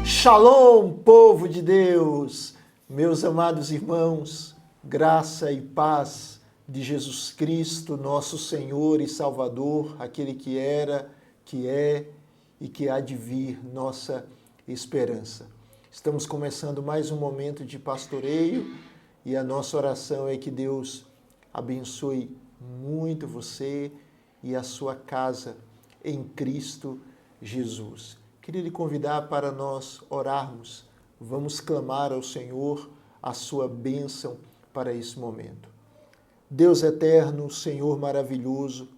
Shalom, povo de Deus, meus amados irmãos, graça e paz de Jesus Cristo, nosso Senhor e Salvador, aquele que era, que é e que há de vir, nossa esperança. Estamos começando mais um momento de pastoreio e a nossa oração é que Deus abençoe muito você e a sua casa em Cristo Jesus. Queria lhe convidar para nós orarmos. Vamos clamar ao Senhor a sua bênção para esse momento. Deus eterno, Senhor maravilhoso,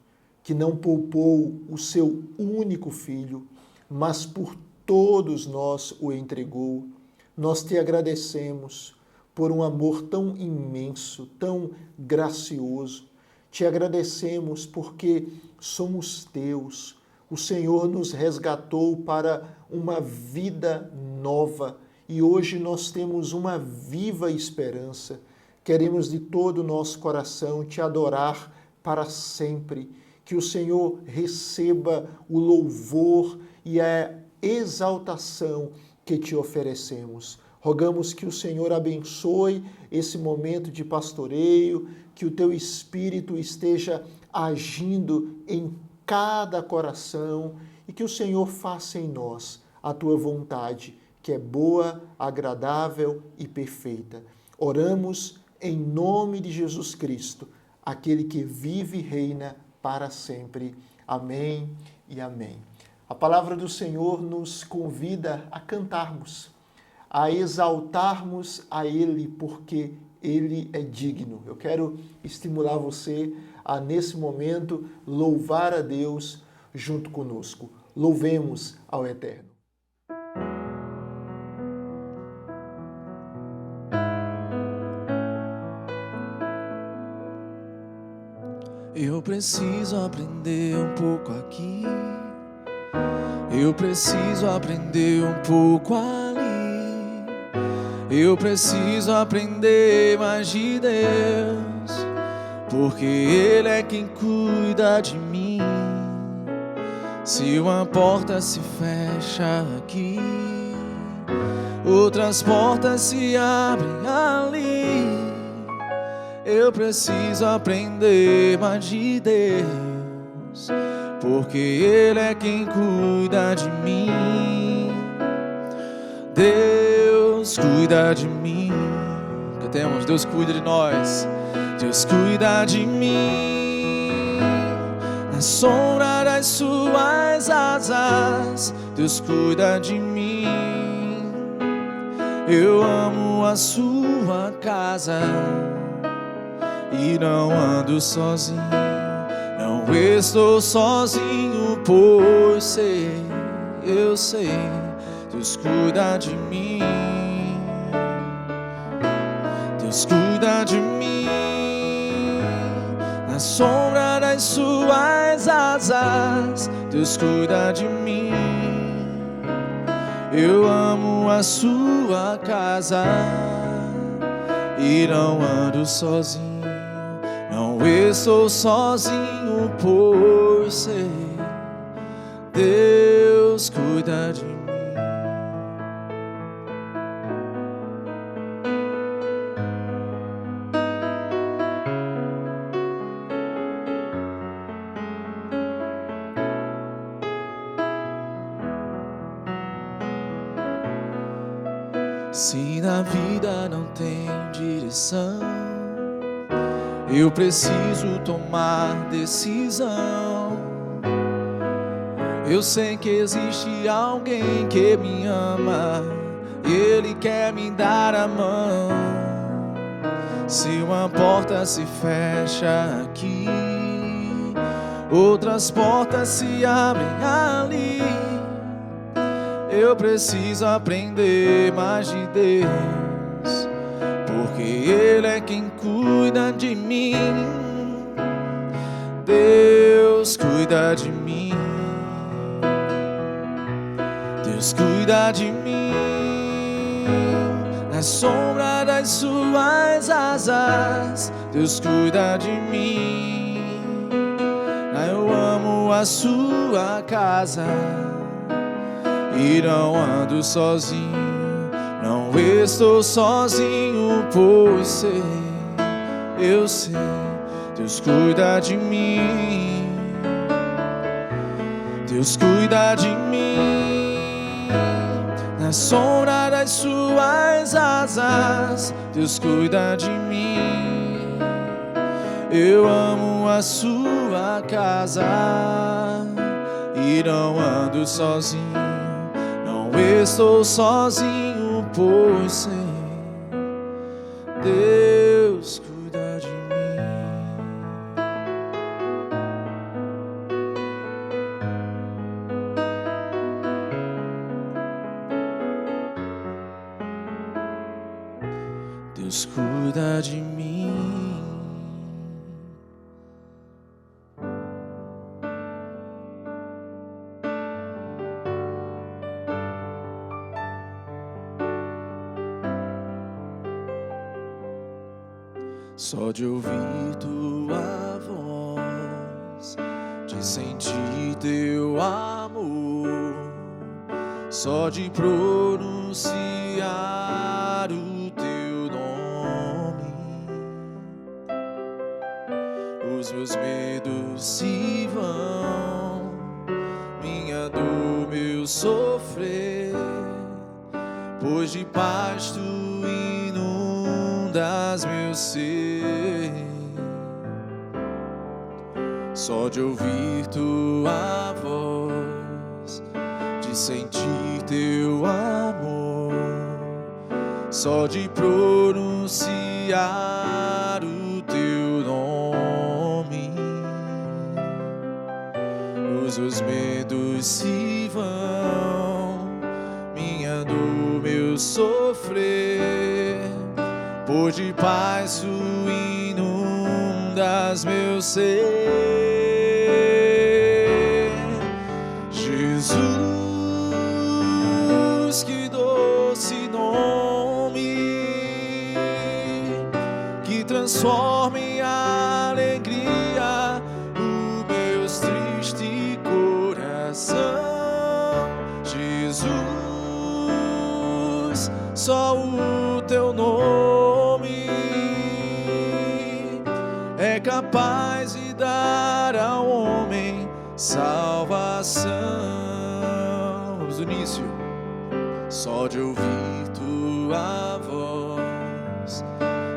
que não poupou o seu único Filho, mas por todos nós o entregou, nós te agradecemos por um amor tão imenso, tão gracioso. Te agradecemos porque somos teus. O Senhor nos resgatou para uma vida nova e hoje nós temos uma viva esperança. Queremos de todo o nosso coração te adorar para sempre. Que o Senhor receba o louvor e a exaltação que te oferecemos. Rogamos que o Senhor abençoe esse momento de pastoreio, que o teu Espírito esteja agindo em cada coração e que o Senhor faça em nós a tua vontade, que é boa, agradável e perfeita. Oramos em nome de Jesus Cristo, aquele que vive e reina para sempre. Amém e amém. A palavra do Senhor nos convida a cantarmos, a exaltarmos a Ele, porque Ele é digno. Eu quero estimular você a, nesse momento, louvar a Deus junto conosco. Louvemos ao Eterno. Eu preciso aprender um pouco aqui, eu preciso aprender um pouco ali, eu preciso aprender mais de Deus, porque Ele é quem cuida de mim. Se uma porta se fecha aqui, outras portas se abrem ali. Eu preciso aprender mais de Deus, porque Ele é quem cuida de mim. Deus cuida de mim. Cantemos, Deus cuida de nós. Deus cuida de mim. Na sombra das suas asas, Deus cuida de mim. Eu amo a sua casa e não ando sozinho, não estou sozinho, pois sei, eu sei, Deus cuida de mim. Deus cuida de mim. Na sombra das suas asas, Deus cuida de mim. Eu amo a sua casa e não ando sozinho, não estou sozinho, por ser Deus cuida de mim. Se na vida não tem direção, eu preciso tomar decisão. Eu sei que existe alguém que me ama, Ele quer me dar a mão. Se uma porta se fecha aqui, outras portas se abrem ali. Eu preciso aprender mais de Deus, porque Ele é quem cuida de mim. Deus cuida de mim. Deus cuida de mim. Na sombra das suas asas, Deus cuida de mim. Eu amo à sua casa e não ando sozinho, não estou sozinho, pois sei, eu sei, Deus cuida de mim, Deus cuida de mim, na sombra das suas asas, Deus cuida de mim, eu amo a sua casa e não ando sozinho, não estou sozinho, pois sei, Deus cuida de mim. Deus cuida de mim. Só de ouvir tua voz, de sentir teu amor, só de pronunciar o teu nome, os meus medos se vão, minha dor, meu sofrer, pois de paz tu inundas meu ser. Só de ouvir tua voz, de sentir teu amor, só de pronunciar o teu nome, os meus medos se vão, minha dor, meu sofrer, por de paz tu inundas meu ser. Jesus, que doce nome, que transforma em alegria o meu triste coração. Jesus, só o teu nome é capaz de dar ao homem salvação. Vamos do início. Só de ouvir tua voz,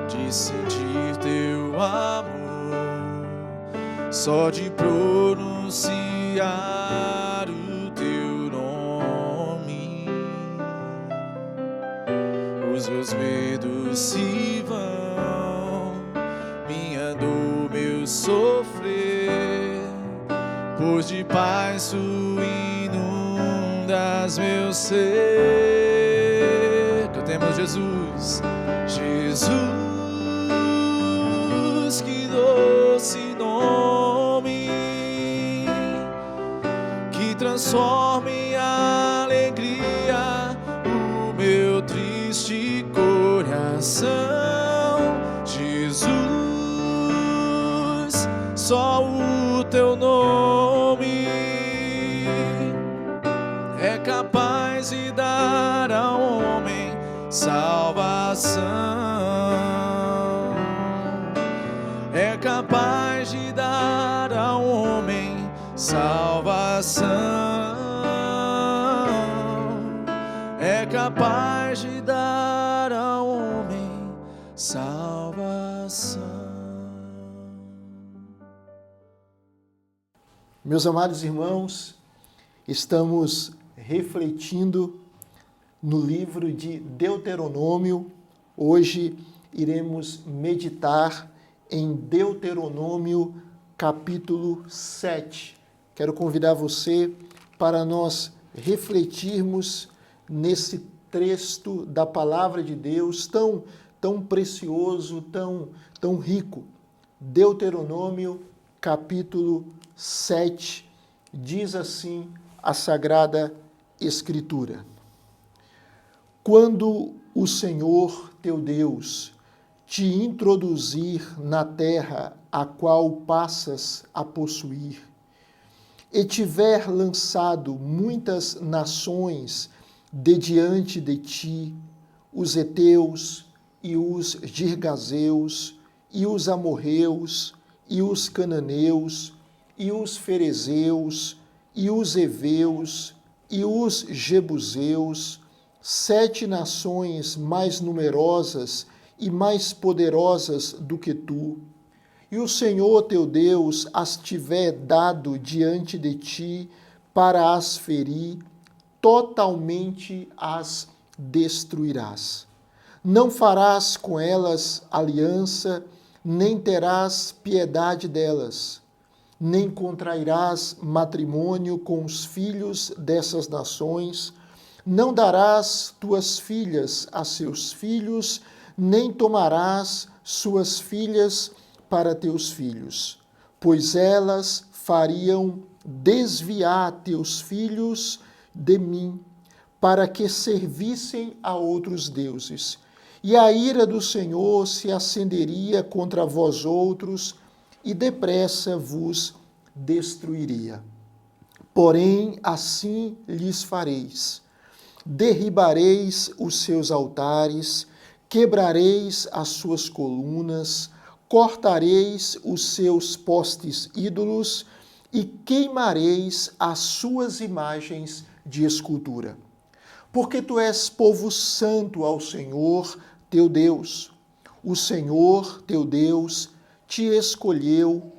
de sentir teu amor, só de pronunciar o teu nome, os meus medos se vão, minha dor, meu sofrer, pois de paz tu inundas meu ser. Cantemos Jesus. Jesus, que doce nome, que transforma em alegria o meu triste coração. Jesus, só o teu nome é capaz de dar ao homem salvação, é capaz de dar ao homem salvação, é capaz de dar ao homem salvação. Meus amados irmãos, estamos refletindo no livro de Deuteronômio. Hoje iremos meditar em Deuteronômio capítulo 7. Quero convidar você para nós refletirmos nesse texto da palavra de Deus tão precioso, tão rico. Deuteronômio capítulo 7, diz assim a Sagrada Escritura: quando o Senhor teu Deus te introduzir na terra a qual passas a possuir, e tiver lançado muitas nações de diante de ti, os heteus, e os girgazeus, e os amorreus, e os cananeus, e os ferezeus, e os heveus, e os jebuseus, 7 nações mais numerosas e mais poderosas do que tu, e o Senhor teu Deus as tiver dado diante de ti para as ferir, totalmente as destruirás. Não farás com elas aliança, nem terás piedade delas, nem contrairás matrimônio com os filhos dessas nações, não darás tuas filhas a seus filhos, nem tomarás suas filhas para teus filhos, pois elas fariam desviar teus filhos de mim, para que servissem a outros deuses. E a ira do Senhor se acenderia contra vós outros, e depressa vos destruiria. Porém, assim lhes fareis: derribareis os seus altares, quebrareis as suas colunas, cortareis os seus postes ídolos e queimareis as suas imagens de escultura. Porque tu és povo santo ao Senhor teu Deus. O Senhor teu Deus te escolheu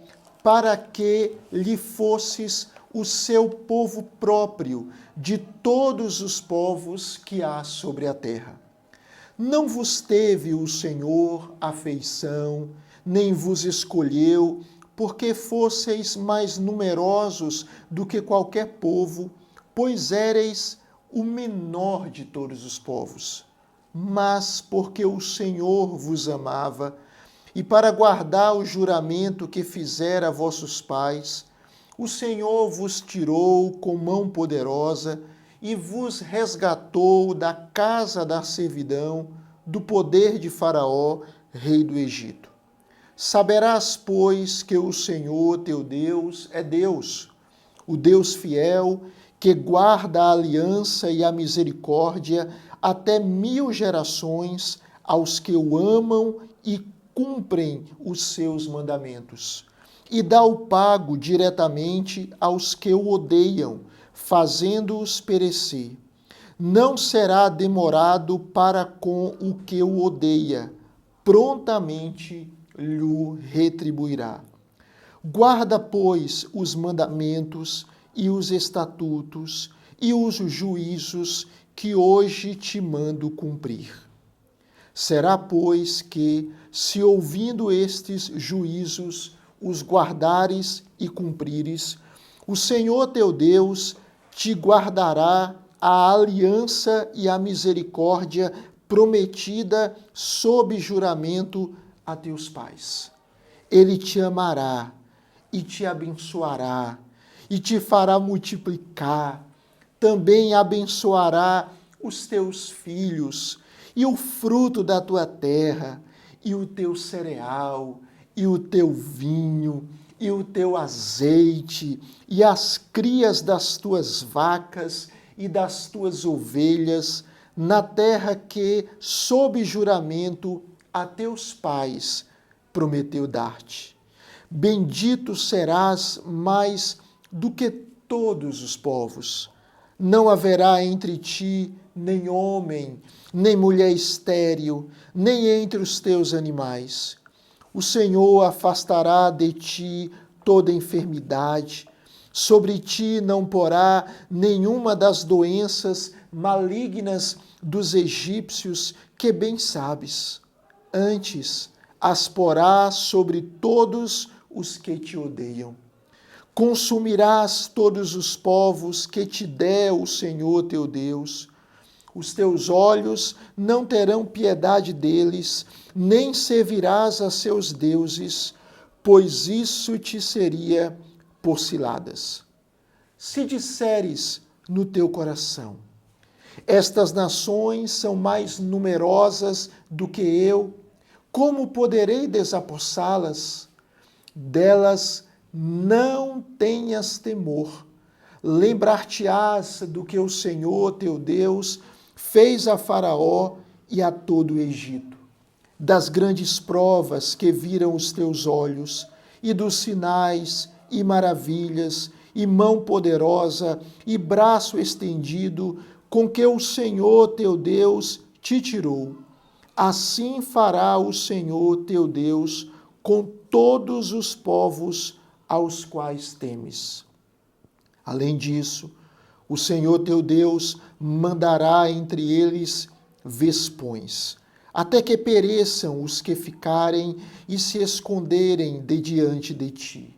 para que lhe fosses o seu povo próprio de todos os povos que há sobre a terra. Não vos teve o Senhor afeição, nem vos escolheu, porque fosseis mais numerosos do que qualquer povo, pois éreis o menor de todos os povos. Mas porque o Senhor vos amava, e para guardar o juramento que fizera a vossos pais, o Senhor vos tirou com mão poderosa e vos resgatou da casa da servidão, do poder de Faraó, rei do Egito. Saberás, pois, que o Senhor teu Deus é Deus, o Deus fiel, que guarda a aliança e a misericórdia até 1000 gerações aos que o amam e cumprem os seus mandamentos, e dá o pago diretamente aos que o odeiam, fazendo-os perecer. Não será demorado para com o que o odeia, prontamente lhe retribuirá. Guarda, pois, os mandamentos e os estatutos e os juízos que hoje te mando cumprir. Será, pois, que, se ouvindo estes juízos, os guardares e cumprires, o Senhor teu Deus te guardará a aliança e a misericórdia prometida sob juramento a teus pais. Ele te amará e te abençoará e te fará multiplicar. Também abençoará os teus filhos e o fruto da tua terra, e o teu cereal, e o teu vinho, e o teu azeite, e as crias das tuas vacas e das tuas ovelhas, na terra que, sob juramento, a teus pais prometeu dar-te. Bendito serás mais do que todos os povos. Não haverá entre ti nem homem, nem mulher estéril, nem entre os teus animais. O Senhor afastará de ti toda enfermidade, sobre ti não porá nenhuma das doenças malignas dos egípcios, que bem sabes. Antes as porá sobre todos os que te odeiam. Consumirás todos os povos que te der o Senhor teu Deus. Os teus olhos não terão piedade deles, nem servirás a seus deuses, pois isso te seria por ciladas. Se disseres no teu coração: estas nações são mais numerosas do que eu, como poderei desapossá-las? Delas não tenhas temor. Lembrar-te-ás do que o Senhor teu Deus fez a Faraó e a todo o Egito, das grandes provas que viram os teus olhos, e dos sinais e maravilhas, e mão poderosa, e braço estendido, com que o Senhor teu Deus te tirou. Assim fará o Senhor teu Deus com todos os povos aos quais temes. Além disso, o Senhor teu Deus mandará entre eles vespões, até que pereçam os que ficarem e se esconderem de diante de ti.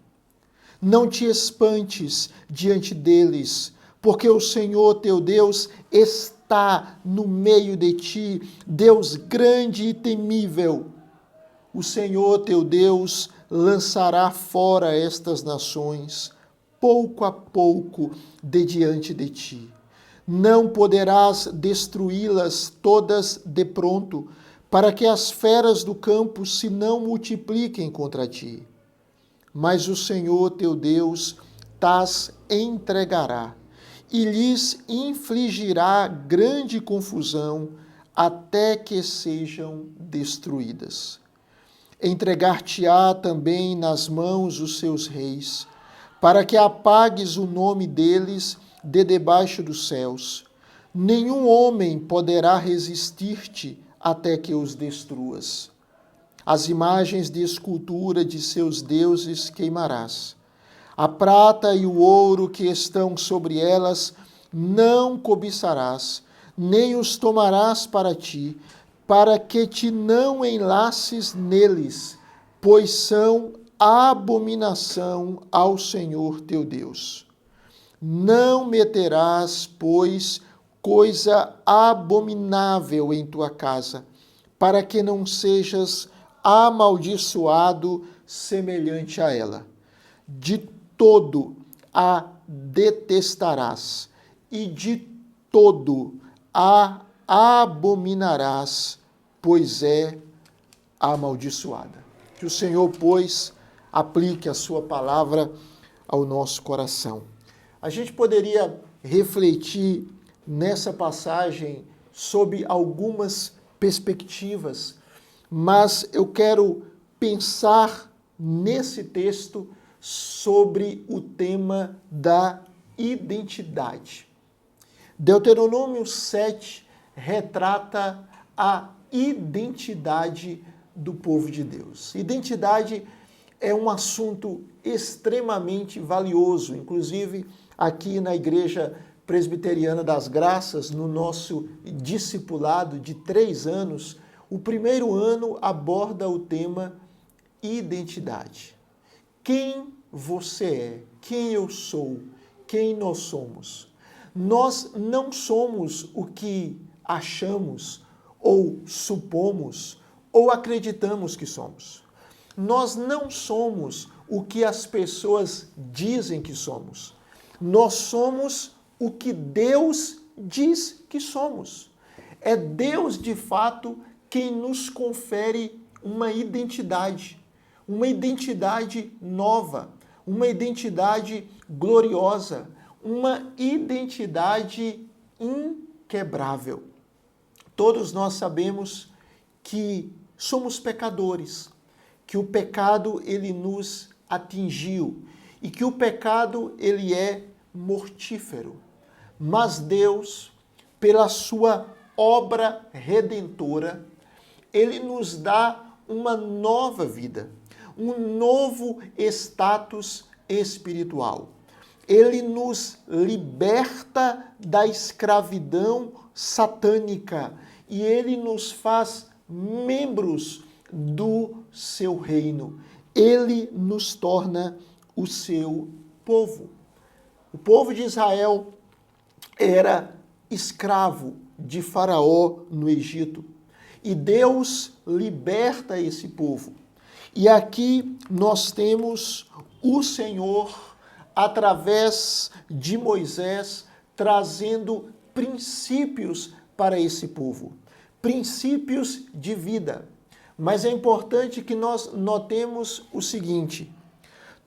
Não te espantes diante deles, porque o Senhor teu Deus está no meio de ti, Deus grande e temível. O Senhor teu Deus lançará fora estas nações, pouco a pouco, de diante de ti. Não poderás destruí-las todas de pronto, para que as feras do campo se não multipliquem contra ti. Mas o Senhor teu Deus tas entregará, e lhes infligirá grande confusão, até que sejam destruídas. Entregar-te-á também nas mãos os seus reis, para que apagues o nome deles de debaixo dos céus. Nenhum homem poderá resistir-te até que os destruas. As imagens de escultura de seus deuses queimarás. A prata e o ouro que estão sobre elas não cobiçarás, nem os tomarás para ti, para que te não enlaces neles, pois são abominação ao Senhor teu Deus. Não meterás, pois, coisa abominável em tua casa, para que não sejas amaldiçoado semelhante a ela. De todo a detestarás, e de todo a abominarás, pois é amaldiçoada. Que o Senhor, pois, aplique a sua palavra ao nosso coração. A gente poderia refletir nessa passagem sob algumas perspectivas, mas eu quero pensar nesse texto sobre o tema da identidade. Deuteronômio 7 retrata a identidade do povo de Deus. Identidade é um assunto extremamente valioso, inclusive aqui na Igreja Presbiteriana das Graças, no nosso discipulado de 3 anos, o primeiro ano aborda o tema identidade. Quem você é, quem eu sou, quem nós somos. Nós não somos o que achamos, ou supomos, ou acreditamos que somos. Nós não somos o que as pessoas dizem que somos. Nós somos o que Deus diz que somos. É Deus, de fato, quem nos confere uma identidade nova, uma identidade gloriosa, uma identidade inquebrável. Todos nós sabemos que somos pecadores, que o pecado ele nos atingiu e que o pecado ele é mortífero. Mas Deus, pela sua obra redentora, ele nos dá uma nova vida, um novo status espiritual. Ele nos liberta da escravidão satânica e ele nos faz membros do seu reino. Ele nos torna o seu povo. O povo de Israel era escravo de Faraó no Egito e Deus liberta esse povo. E aqui nós temos o Senhor, através de Moisés, trazendo princípios para esse povo, princípios de vida. Mas é importante que nós notemos o seguinte: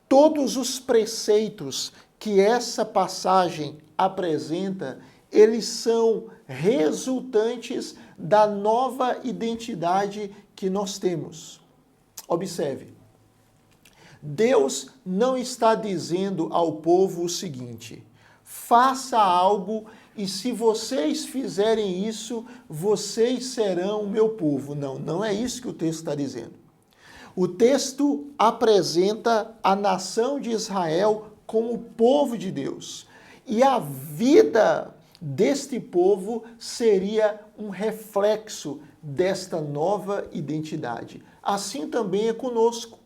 todos os preceitos que essa passagem apresenta, eles são resultantes da nova identidade que nós temos. Observe, Deus não está dizendo ao povo o seguinte: faça algo e se vocês fizerem isso, vocês serão o meu povo. Não, não é isso que o texto está dizendo. O texto apresenta a nação de Israel como povo de Deus. E a vida deste povo seria um reflexo desta nova identidade. Assim também é conosco.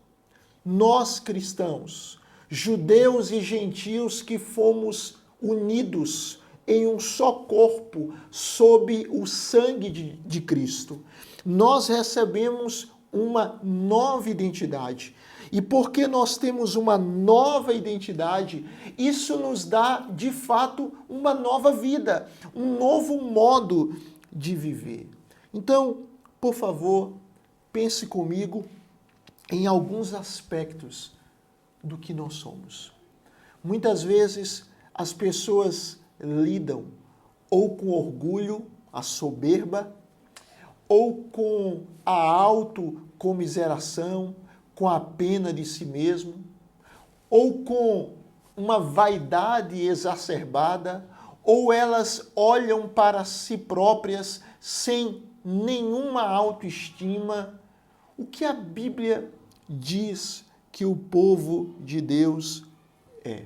Nós cristãos, judeus e gentios que fomos unidos em um só corpo sob o sangue de Cristo, nós recebemos uma nova identidade. E porque nós temos uma nova identidade, isso nos dá, de fato, uma nova vida, um novo modo de viver. Então, por favor, pense comigo em alguns aspectos do que nós somos. Muitas vezes as pessoas lidam ou com orgulho, a soberba, ou com a autocomiseração, com a pena de si mesmo, ou com uma vaidade exacerbada, ou elas olham para si próprias sem nenhuma autoestima. O que a Bíblia diz que o povo de Deus é?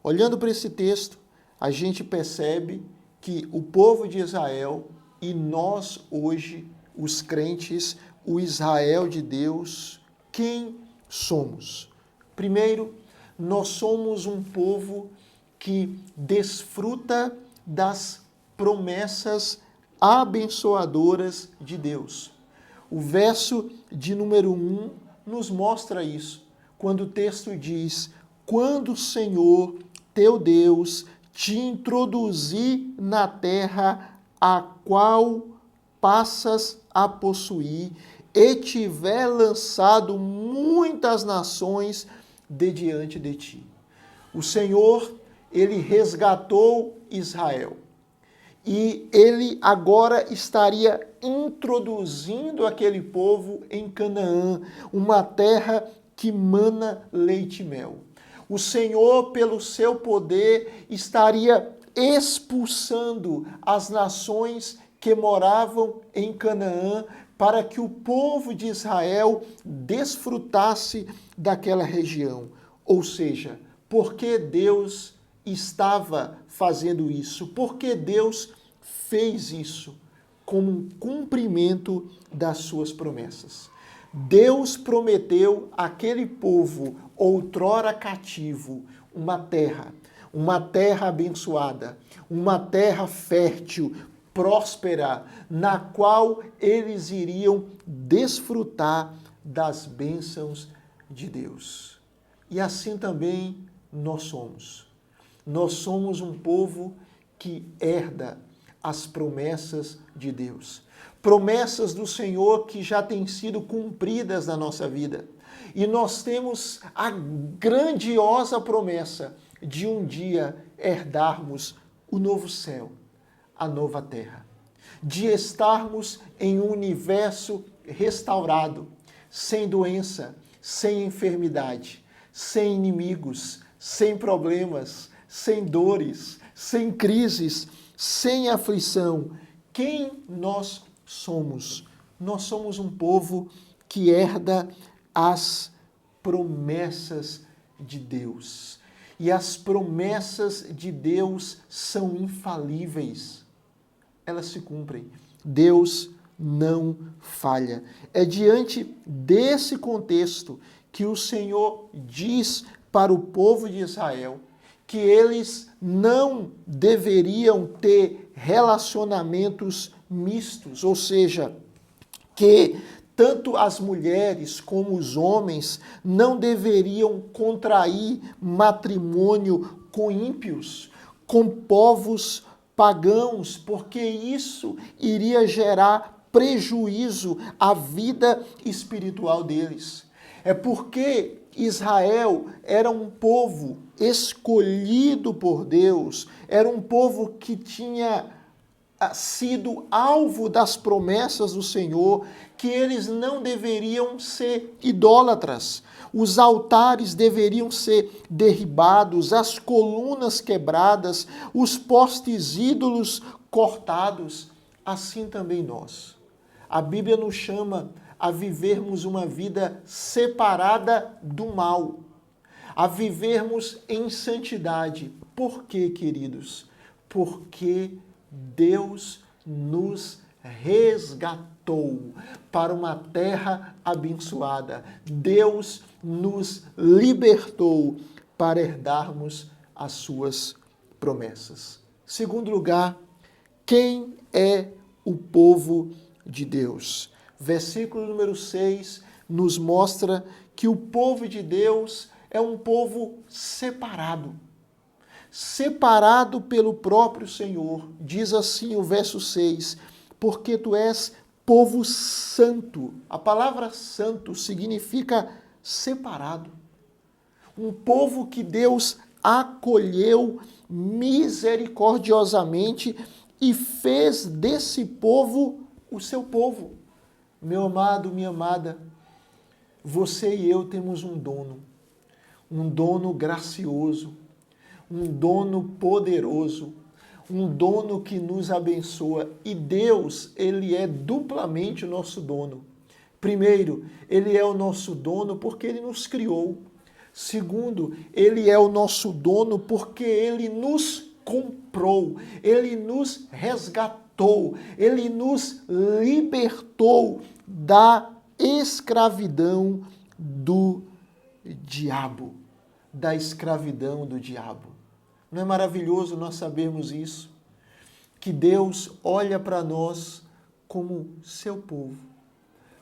Olhando para esse texto, a gente percebe que o povo de Israel e nós hoje, os crentes, o Israel de Deus, quem somos? Primeiro, nós somos um povo que desfruta das promessas abençoadoras de Deus. O verso de número 1 nos mostra isso, quando o texto diz: quando o Senhor, teu Deus, te introduzir na terra a qual passas a possuir, e tiver lançado muitas nações de diante de ti. O Senhor, ele resgatou Israel. E ele agora estaria introduzindo aquele povo em Canaã, uma terra que mana leite e mel. O Senhor, pelo seu poder, estaria expulsando as nações que moravam em Canaã para que o povo de Israel desfrutasse daquela região. Ou seja, porque Deus estava fazendo isso? Porque Deus fez isso como um cumprimento das suas promessas. Deus prometeu àquele povo, outrora cativo, uma terra abençoada, uma terra fértil, próspera, na qual eles iriam desfrutar das bênçãos de Deus. E assim também nós somos. Nós somos um povo que herda as promessas de Deus. Promessas do Senhor que já têm sido cumpridas na nossa vida. E nós temos a grandiosa promessa de um dia herdarmos o novo céu, a nova terra. De estarmos em um universo restaurado, sem doença, sem enfermidade, sem inimigos, sem problemas, sem dores, sem crises, sem aflição. Quem nós somos? Nós somos um povo que herda as promessas de Deus. E as promessas de Deus são infalíveis. Elas se cumprem. Deus não falha. É diante desse contexto que o Senhor diz para o povo de Israel que eles não deveriam ter relacionamentos mistos, ou seja, que tanto as mulheres como os homens não deveriam contrair matrimônio com ímpios, com povos pagãos, porque isso iria gerar prejuízo à vida espiritual deles. É porque Israel era um povo escolhido por Deus, era um povo que tinha sido alvo das promessas do Senhor, que eles não deveriam ser idólatras. Os altares deveriam ser derribados, as colunas quebradas, os postes ídolos cortados. Assim também nós. A Bíblia nos chama a vivermos uma vida separada do mal, a vivermos em santidade. Por quê, queridos? Porque Deus nos resgatou para uma terra abençoada. Deus nos libertou para herdarmos as suas promessas. Segundo lugar, quem é o povo de Deus? Versículo número 6 nos mostra que o povo de Deus é um povo separado. Separado pelo próprio Senhor. Diz assim o verso 6, porque tu és povo santo. A palavra santo significa separado. Um povo que Deus acolheu misericordiosamente e fez desse povo o seu povo. Meu amado, minha amada, você e eu temos um dono gracioso, um dono poderoso, um dono que nos abençoa. E Deus, Ele é duplamente o nosso dono. Primeiro, Ele é o nosso dono porque Ele nos criou. Segundo, Ele é o nosso dono porque Ele nos comprou, Ele nos resgatou, Ele nos libertou da escravidão do diabo. Da escravidão do diabo. Não é maravilhoso nós sabermos isso? Que Deus olha para nós como seu povo,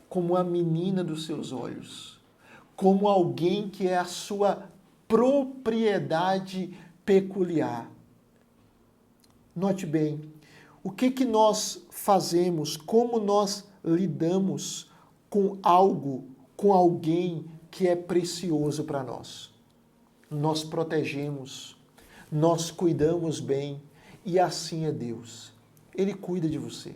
como a menina dos seus olhos, como alguém que é a sua propriedade peculiar. Note bem, o que nós fazemos, como nós lidamos com algo, com alguém que é precioso para nós. Nós protegemos, nós cuidamos bem, e assim é Deus. Ele cuida de você.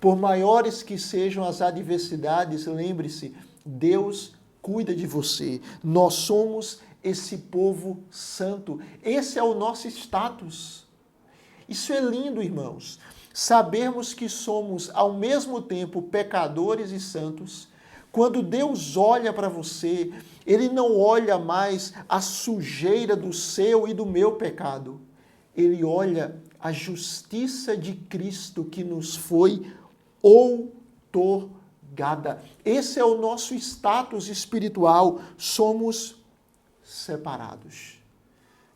Por maiores que sejam as adversidades, lembre-se, Deus cuida de você. Nós somos esse povo santo. Esse é o nosso status. Isso é lindo, irmãos. Sabermos que somos ao mesmo tempo pecadores e santos. Quando Deus olha para você, Ele não olha mais a sujeira do seu e do meu pecado. Ele olha a justiça de Cristo que nos foi outorgada. Esse é o nosso status espiritual. Somos separados.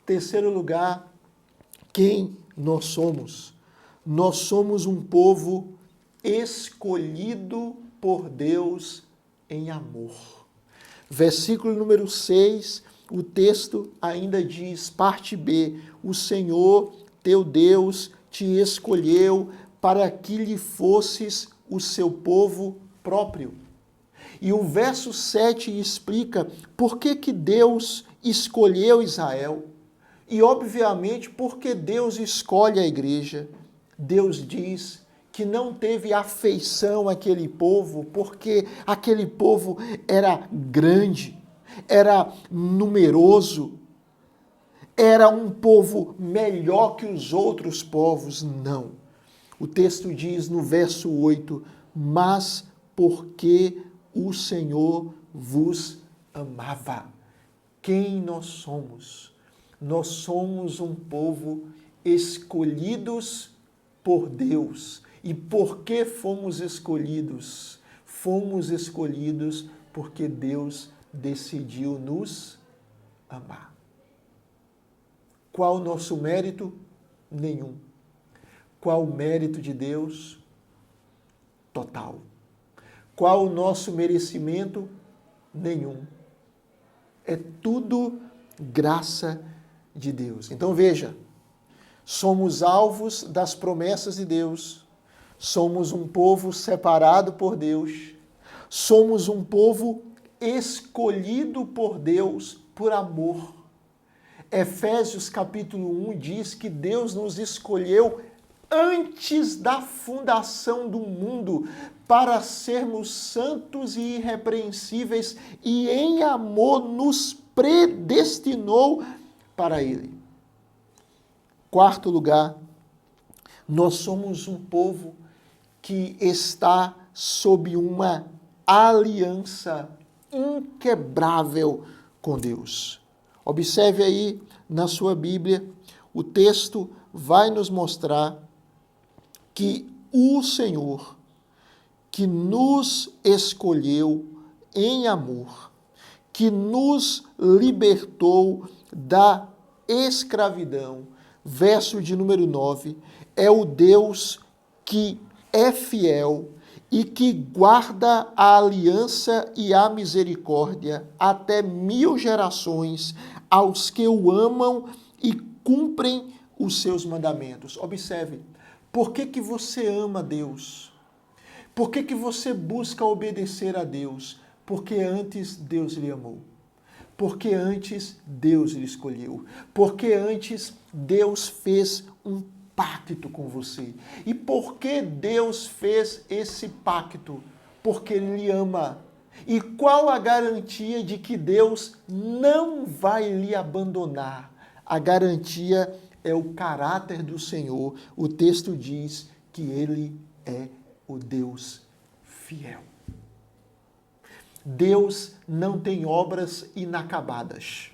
Terceiro lugar, quem nós somos? Nós somos um povo escolhido por Deus em amor. Versículo número 6, o texto ainda diz, parte B, o Senhor teu Deus te escolheu para que lhe fosses o seu povo próprio. E o verso 7 explica por que Deus escolheu Israel. E, obviamente, porque Deus escolhe a igreja. Deus diz que não teve afeição àquele povo, porque aquele povo era grande, era numeroso, era um povo melhor que os outros povos. Não. O texto diz no verso 8, mas porque o Senhor vos amava. Quem nós somos? Nós somos um povo escolhidos por Deus. E por que fomos escolhidos? Fomos escolhidos porque Deus decidiu nos amar. Qual o nosso mérito? Nenhum. Qual o mérito de Deus? Total. Qual o nosso merecimento? Nenhum. É tudo graça de Deus. Então veja, somos alvos das promessas de Deus, somos um povo separado por Deus, somos um povo escolhido por Deus por amor. Efésios capítulo 1 diz que Deus nos escolheu antes da fundação do mundo para sermos santos e irrepreensíveis e em amor nos predestinou para Ele. Quarto lugar, nós somos um povo que está sob uma aliança inquebrável com Deus. Observe aí na sua Bíblia, o texto vai nos mostrar que o Senhor, que nos escolheu em amor, que nos libertou da escravidão, verso de número 9, é o Deus que é fiel e que guarda a aliança e a misericórdia até 1000 gerações aos que o amam e cumprem os seus mandamentos. Observe, por que você ama Deus? Por que você busca obedecer a Deus? Porque antes Deus lhe amou. Porque antes Deus lhe escolheu. Porque antes Deus fez um pacto com você. E por que Deus fez esse pacto? Porque Ele lhe ama. E qual a garantia de que Deus não vai lhe abandonar? A garantia é o caráter do Senhor. O texto diz que Ele é o Deus fiel. Deus não tem obras inacabadas.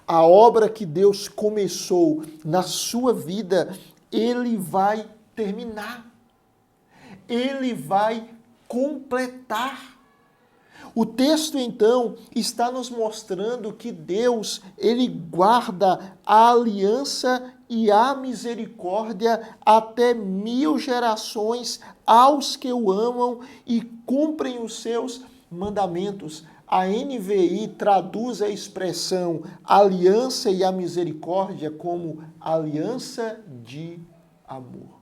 A obra que Deus começou na sua vida, Ele vai terminar. Ele vai completar. O texto, então, está nos mostrando que Deus, Ele guarda a aliança e a misericórdia até 1000 gerações aos que o amam e cumprem os seus mandamentos. A NVI traduz a expressão aliança e a misericórdia como aliança de amor.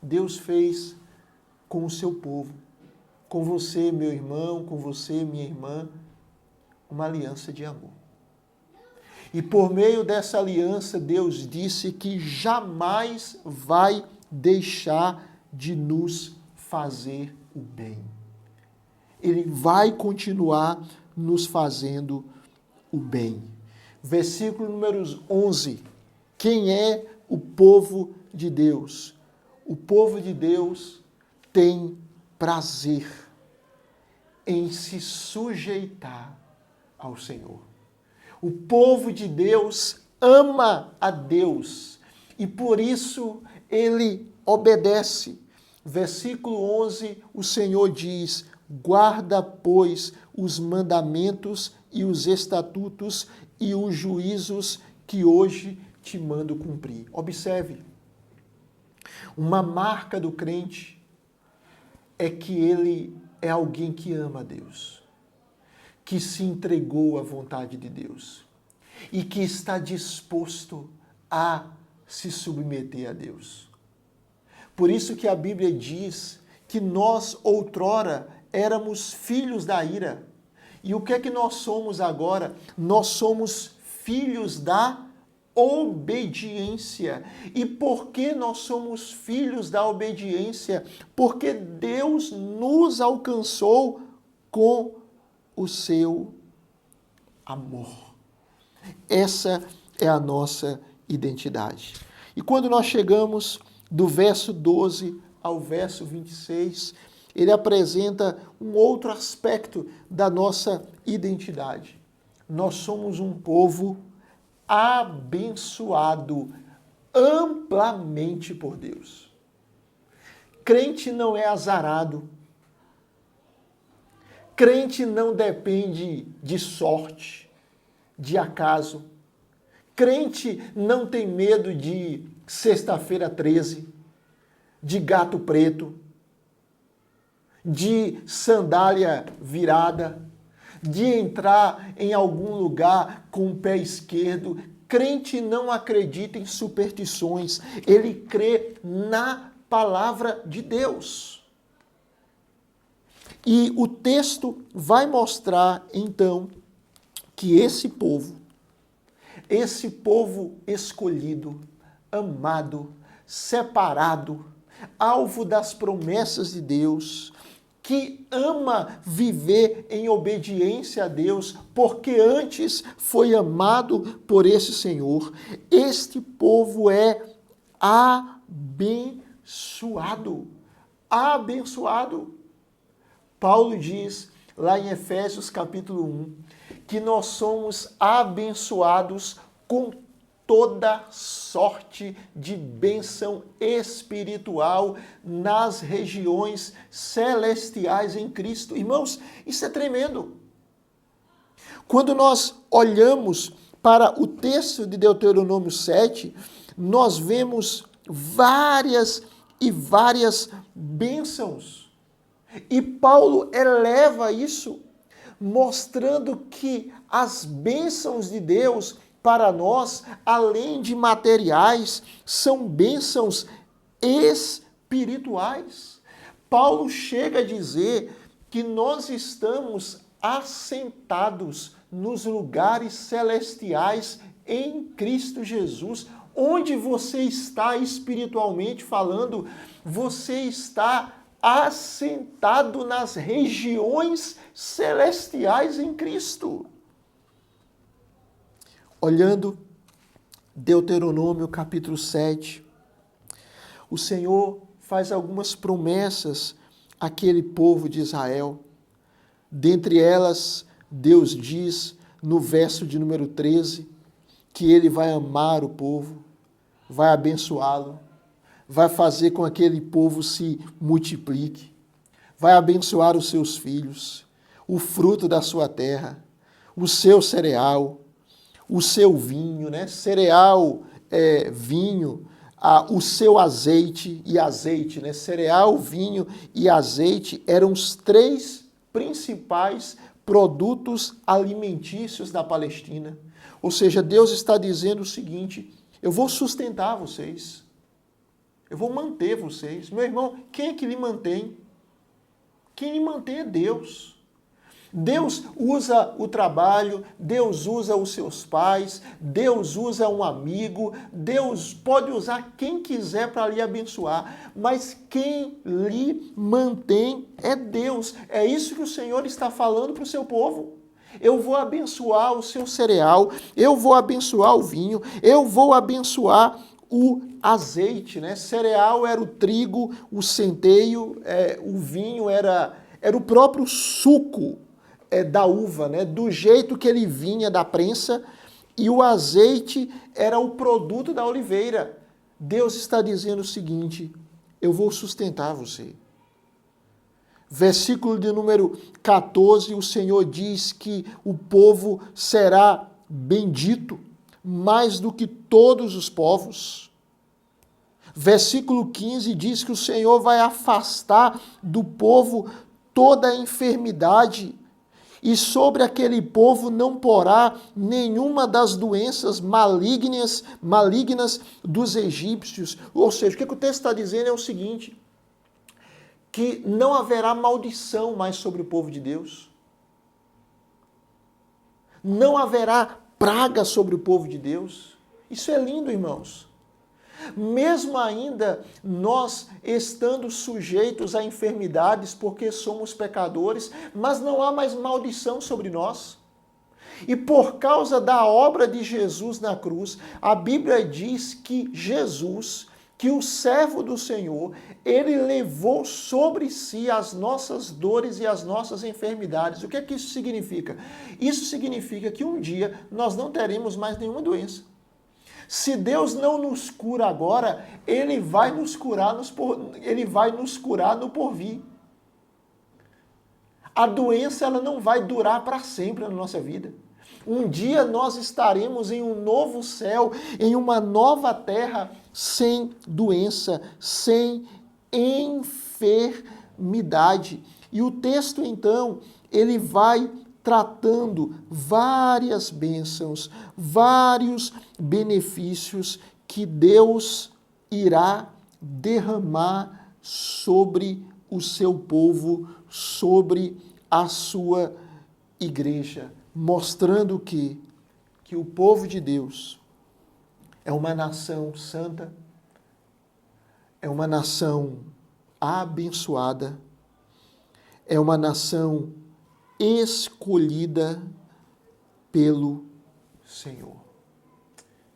Deus fez com o seu povo, com você, meu irmão, com você, minha irmã, uma aliança de amor. E por meio dessa aliança, Deus disse que jamais vai deixar de nos fazer o bem. Ele vai continuar nos fazendo o bem. Versículo número 11. Quem é o povo de Deus? O povo de Deus tem prazer em se sujeitar ao Senhor. O povo de Deus ama a Deus e por isso ele obedece. Versículo 11, o Senhor diz: guarda, pois, os mandamentos e os estatutos e os juízos que hoje te mando cumprir. Observe, uma marca do crente é que ele é alguém que ama a Deus, que se entregou à vontade de Deus e que está disposto a se submeter a Deus. Por isso que a Bíblia diz que nós outrora éramos filhos da ira. E o que é que nós somos agora? Nós somos filhos da obediência. E por que nós somos filhos da obediência? Porque Deus nos alcançou com o seu amor. Essa é a nossa identidade. E quando nós chegamos do verso 12 ao verso 26, ele apresenta um outro aspecto da nossa identidade. Nós somos um povo abençoado amplamente por Deus. Crente não é azarado. Crente não depende de sorte, de acaso. Crente não tem medo de sexta-feira 13, de gato preto, de sandália virada, de entrar em algum lugar com o pé esquerdo. Crente não acredita em superstições, ele crê na palavra de Deus. E o texto vai mostrar, então, que esse povo escolhido, amado, separado, alvo das promessas de Deus, que ama viver em obediência a Deus, porque antes foi amado por esse Senhor. Este povo é abençoado. Abençoado. Paulo diz lá em Efésios capítulo 1 que nós somos abençoados com toda sorte de bênção espiritual nas regiões celestiais em Cristo. Irmãos, isso é tremendo. Quando nós olhamos para o texto de Deuteronômio 7, nós vemos várias e várias bênçãos. E Paulo eleva isso, mostrando que as bênçãos de Deus para nós, além de materiais, são bênçãos espirituais. Paulo chega a dizer que nós estamos assentados nos lugares celestiais em Cristo Jesus. Onde você está espiritualmente falando, você está assentado nas regiões celestiais em Cristo. Olhando Deuteronômio capítulo 7, o Senhor faz algumas promessas àquele povo de Israel. Dentre elas, Deus diz no verso de número 13, que Ele vai amar o povo, vai abençoá-lo, vai fazer com que aquele povo se multiplique, vai abençoar os seus filhos, o fruto da sua terra, o seu cereal, o seu vinho, né? Cereal, vinho, o seu azeite, né? Cereal, vinho e azeite eram os 3 principais produtos alimentícios da Palestina. Ou seja, Deus está dizendo o seguinte: eu vou sustentar vocês, eu vou manter vocês. Meu irmão, quem é que lhe mantém? Quem lhe mantém é Deus. Deus usa o trabalho, Deus usa os seus pais, Deus usa um amigo, Deus pode usar quem quiser para lhe abençoar, mas quem lhe mantém é Deus. É isso que o Senhor está falando para o seu povo. Eu vou abençoar o seu cereal, eu vou abençoar o vinho, eu vou abençoar o azeite, né? Cereal era o trigo, o centeio, o vinho era o próprio suco da uva, né? Do jeito que ele vinha da prensa, e o azeite era o produto da oliveira. Deus está dizendo o seguinte: eu vou sustentar você. Versículo de número 14, o Senhor diz que o povo será bendito mais do que todos os povos. Versículo 15 diz que o Senhor vai afastar do povo toda a enfermidade, e sobre aquele povo não porá nenhuma das doenças malignas dos egípcios. Ou seja, o que o texto está dizendo é o seguinte: que não haverá maldição mais sobre o povo de Deus. Não haverá praga sobre o povo de Deus. Isso é lindo, irmãos. Mesmo ainda nós estando sujeitos a enfermidades porque somos pecadores, mas não há mais maldição sobre nós. E por causa da obra de Jesus na cruz, a Bíblia diz que Jesus, que o servo do Senhor, ele levou sobre si as nossas dores e as nossas enfermidades. O que é que isso significa? Isso significa que um dia nós não teremos mais nenhuma doença. Se Deus não nos cura agora, Ele vai nos curar no porvir. A doença ela não vai durar para sempre na nossa vida. Um dia nós estaremos em um novo céu, em uma nova terra, sem doença, sem enfermidade. E o texto, então, ele vai tratando várias bênçãos, vários benefícios que Deus irá derramar sobre o seu povo sobre a sua igreja, mostrando que o povo de Deus é uma nação santa, é uma nação abençoada, é uma nação escolhida pelo Senhor.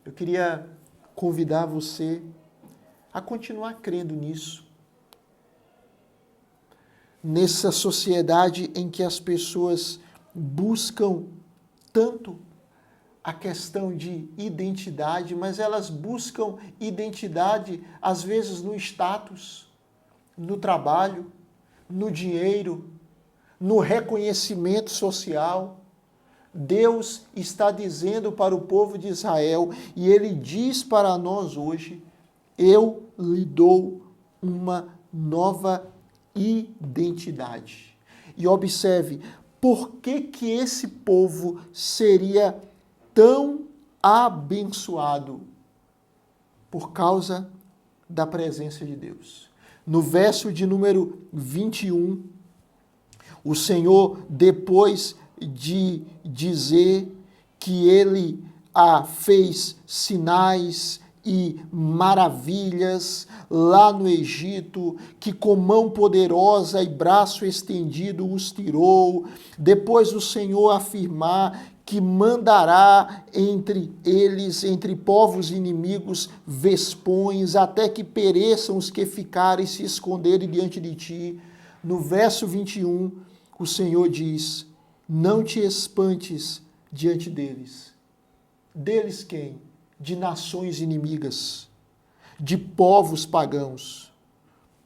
Eu queria convidar você a continuar crendo nisso. Nessa sociedade em que as pessoas buscam tanto a questão de identidade, mas elas buscam identidade, às vezes, no status, no trabalho, no dinheiro, no reconhecimento social. Deus está dizendo para o povo de Israel, e Ele diz para nós hoje, eu lhe dou uma nova identidade. E observe, por que esse povo seria tão abençoado? Por causa da presença de Deus. No verso de número 21, o Senhor, depois de dizer que Ele fez sinais e maravilhas lá no Egito, que com mão poderosa e braço estendido os tirou, depois o Senhor afirmar que mandará entre eles, entre povos inimigos, vespões, até que pereçam os que ficarem e se esconderem diante de ti. No verso 21, o Senhor diz, não te espantes diante deles. Deles quem? De nações inimigas, de povos pagãos.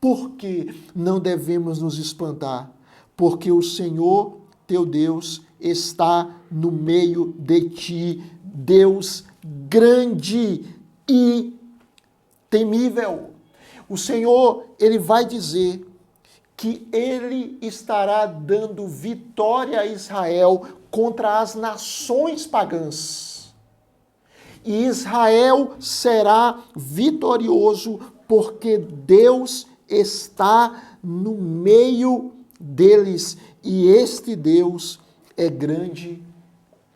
Por que não devemos nos espantar? Porque o Senhor, teu Deus, está no meio de ti, Deus grande e temível. O Senhor, Ele vai dizer que Ele estará dando vitória a Israel contra as nações pagãs. E Israel será vitorioso porque Deus está no meio deles. E este Deus é grande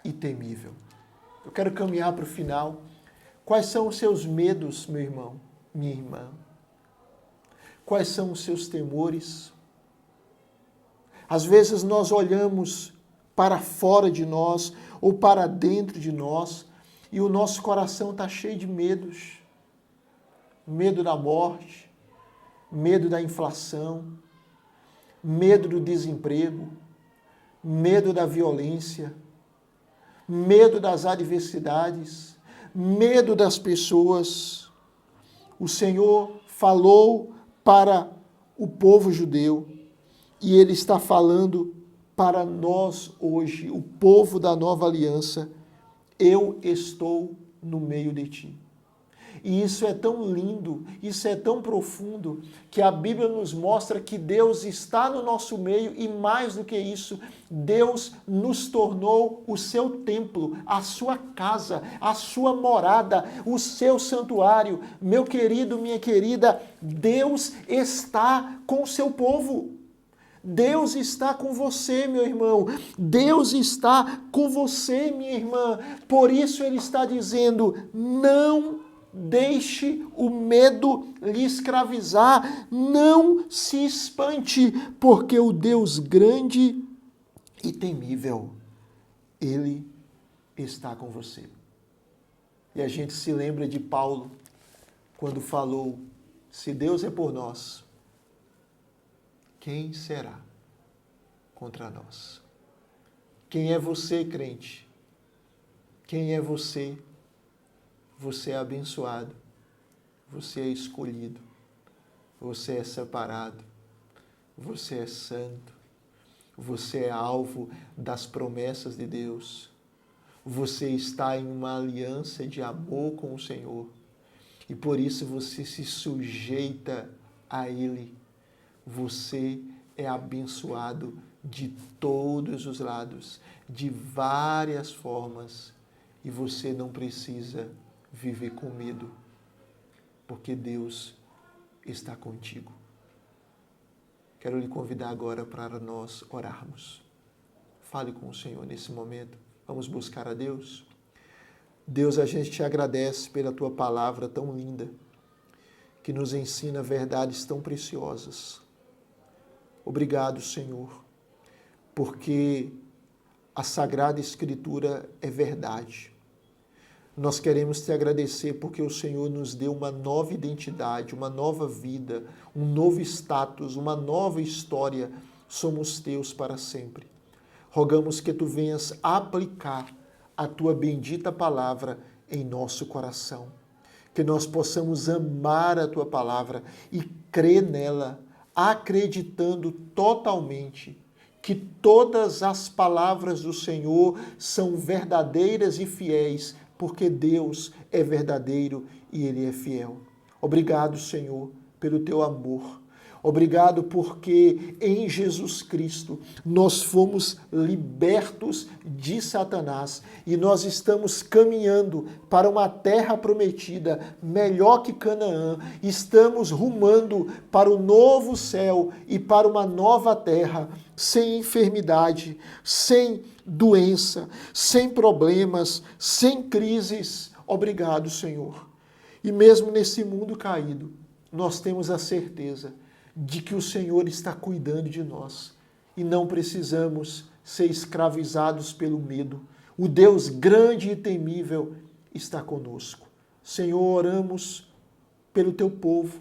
e temível. Eu quero caminhar para o final. Quais são os seus medos, meu irmão, minha irmã? Quais são os seus temores? Às vezes nós olhamos para fora de nós ou para dentro de nós e o nosso coração está cheio de medos. Medo da morte, medo da inflação, medo do desemprego, medo da violência, medo das adversidades, medo das pessoas. O Senhor falou para o povo judeu e Ele está falando para nós hoje, o povo da nova aliança, eu estou no meio de ti. E isso é tão lindo, isso é tão profundo, que a Bíblia nos mostra que Deus está no nosso meio e mais do que isso, Deus nos tornou o seu templo, a sua casa, a sua morada, o seu santuário. Meu querido, minha querida, Deus está com o seu povo. Deus está com você, meu irmão. Deus está com você, minha irmã. Por isso Ele está dizendo, não deixe o medo lhe escravizar, não se espante, porque o Deus grande e temível, Ele está com você. E a gente se lembra de Paulo, quando falou, se Deus é por nós, quem será contra nós? Quem é você, crente? Quem é você? Você é abençoado, você é escolhido, você é separado, você é santo, você é alvo das promessas de Deus, você está em uma aliança de amor com o Senhor e por isso você se sujeita a Ele. Você é abençoado de todos os lados, de várias formas e você não precisa viver com medo, porque Deus está contigo. Quero lhe convidar agora para nós orarmos. Fale com o Senhor nesse momento. Vamos buscar a Deus. Deus, a gente te agradece pela tua palavra tão linda, que nos ensina verdades tão preciosas. Obrigado, Senhor, porque a Sagrada Escritura é verdade. Nós queremos te agradecer porque o Senhor nos deu uma nova identidade, uma nova vida, um novo status, uma nova história. Somos teus para sempre. Rogamos que tu venhas aplicar a tua bendita palavra em nosso coração. Que nós possamos amar a tua palavra e crer nela, acreditando totalmente que todas as palavras do Senhor são verdadeiras e fiéis, porque Deus é verdadeiro e Ele é fiel. Obrigado, Senhor, pelo teu amor. Obrigado porque em Jesus Cristo nós fomos libertos de Satanás e nós estamos caminhando para uma terra prometida, melhor que Canaã. Estamos rumando para o novo céu e para uma nova terra, sem enfermidade, sem doença, sem problemas, sem crises. Obrigado, Senhor. E mesmo nesse mundo caído, nós temos a certeza de que o Senhor está cuidando de nós e não precisamos ser escravizados pelo medo. O Deus grande e temível está conosco. Senhor, oramos pelo teu povo.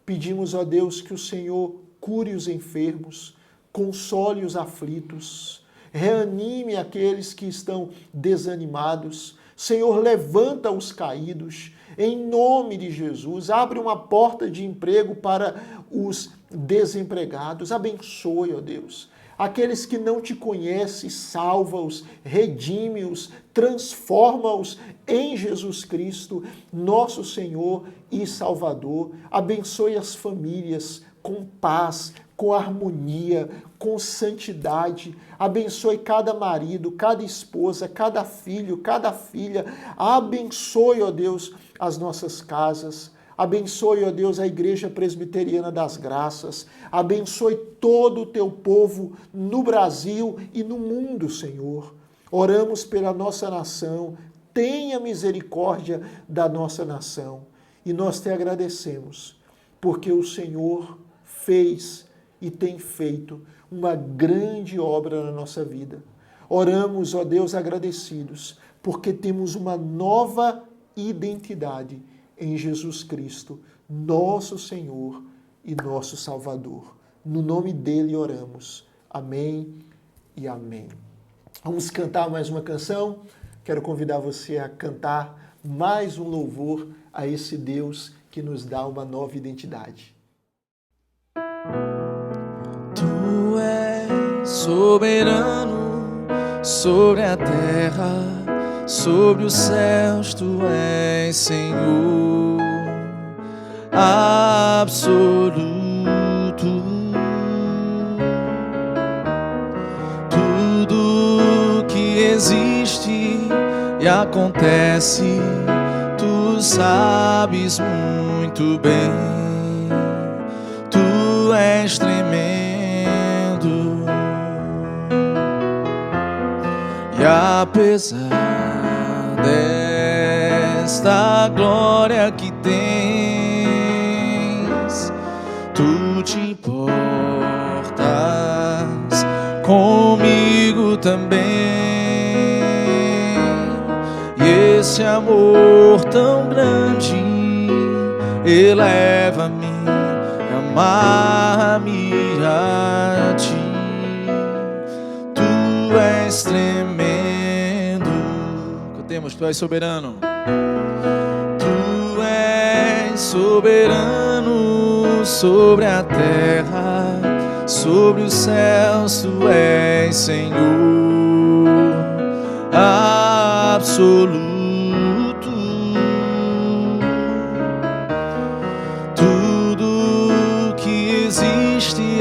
Pedimos a Deus que o Senhor cure os enfermos, console os aflitos, reanime aqueles que estão desanimados. Senhor, levanta os caídos, em nome de Jesus. Abre uma porta de emprego para os desempregados. Abençoe, ó Deus, aqueles que não te conhecem, salva-os, redime-os, transforma-os em Jesus Cristo, nosso Senhor e Salvador. Abençoe as famílias com paz, com harmonia, com santidade. Abençoe cada marido, cada esposa, cada filho, cada filha. Abençoe, ó Deus, as nossas casas. Abençoe, ó Deus, a Igreja Presbiteriana das Graças. Abençoe todo o teu povo no Brasil e no mundo, Senhor. Oramos pela nossa nação. Tenha misericórdia da nossa nação. E nós te agradecemos, porque o Senhor fez e tem feito uma grande obra na nossa vida. Oramos, ó Deus, agradecidos, porque temos uma nova identidade em Jesus Cristo, nosso Senhor e nosso Salvador. No nome dele oramos. Amém e amém. Vamos cantar mais uma canção. Quero convidar você a cantar mais um louvor a esse Deus que nos dá uma nova identidade. Tu és soberano sobre a terra, sobre os céus. Tu és Senhor absoluto. Tudo que existe e acontece, tu sabes muito bem. Tu és tremendo, e apesar desta glória que tens, tu te importas comigo também. E esse amor tão grande eleva-me, amar-me a ti. Tu és tremendo. Cantemos, tu és soberano. Tu és soberano sobre a terra, sobre os céus. Tu és Senhor absoluto.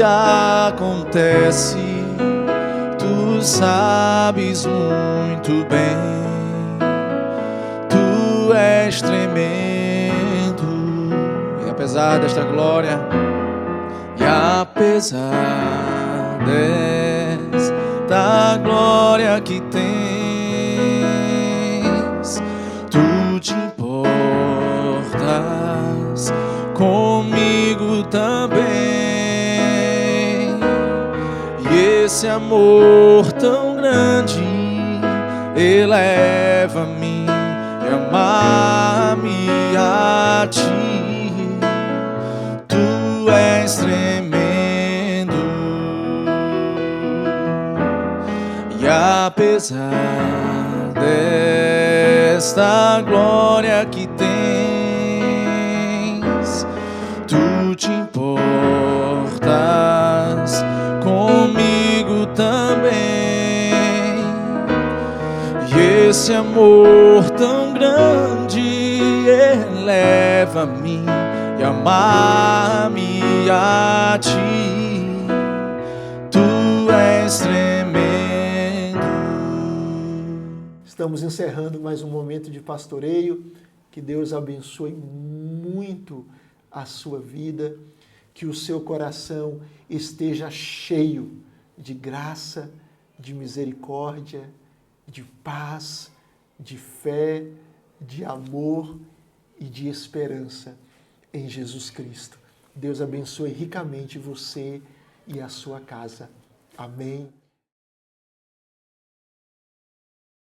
Acontece, tu sabes muito bem. Tu és tremendo, e apesar desta glória, e apesar desta glória que tens, tu te importas comigo também. E esse amor tão grande eleva-me e ama-me a ti. Tu és tremendo, e apesar desta glória que tens, tu te importas comigo também. E esse amor tão grande eleva-me e ama-me a ti. Tu és tremendo. Estamos encerrando mais um momento de pastoreio. Que Deus abençoe muito a sua vida, que o seu coração esteja cheio de graça, de misericórdia, de paz, de fé, de amor e de esperança em Jesus Cristo. Deus abençoe ricamente você e a sua casa. Amém.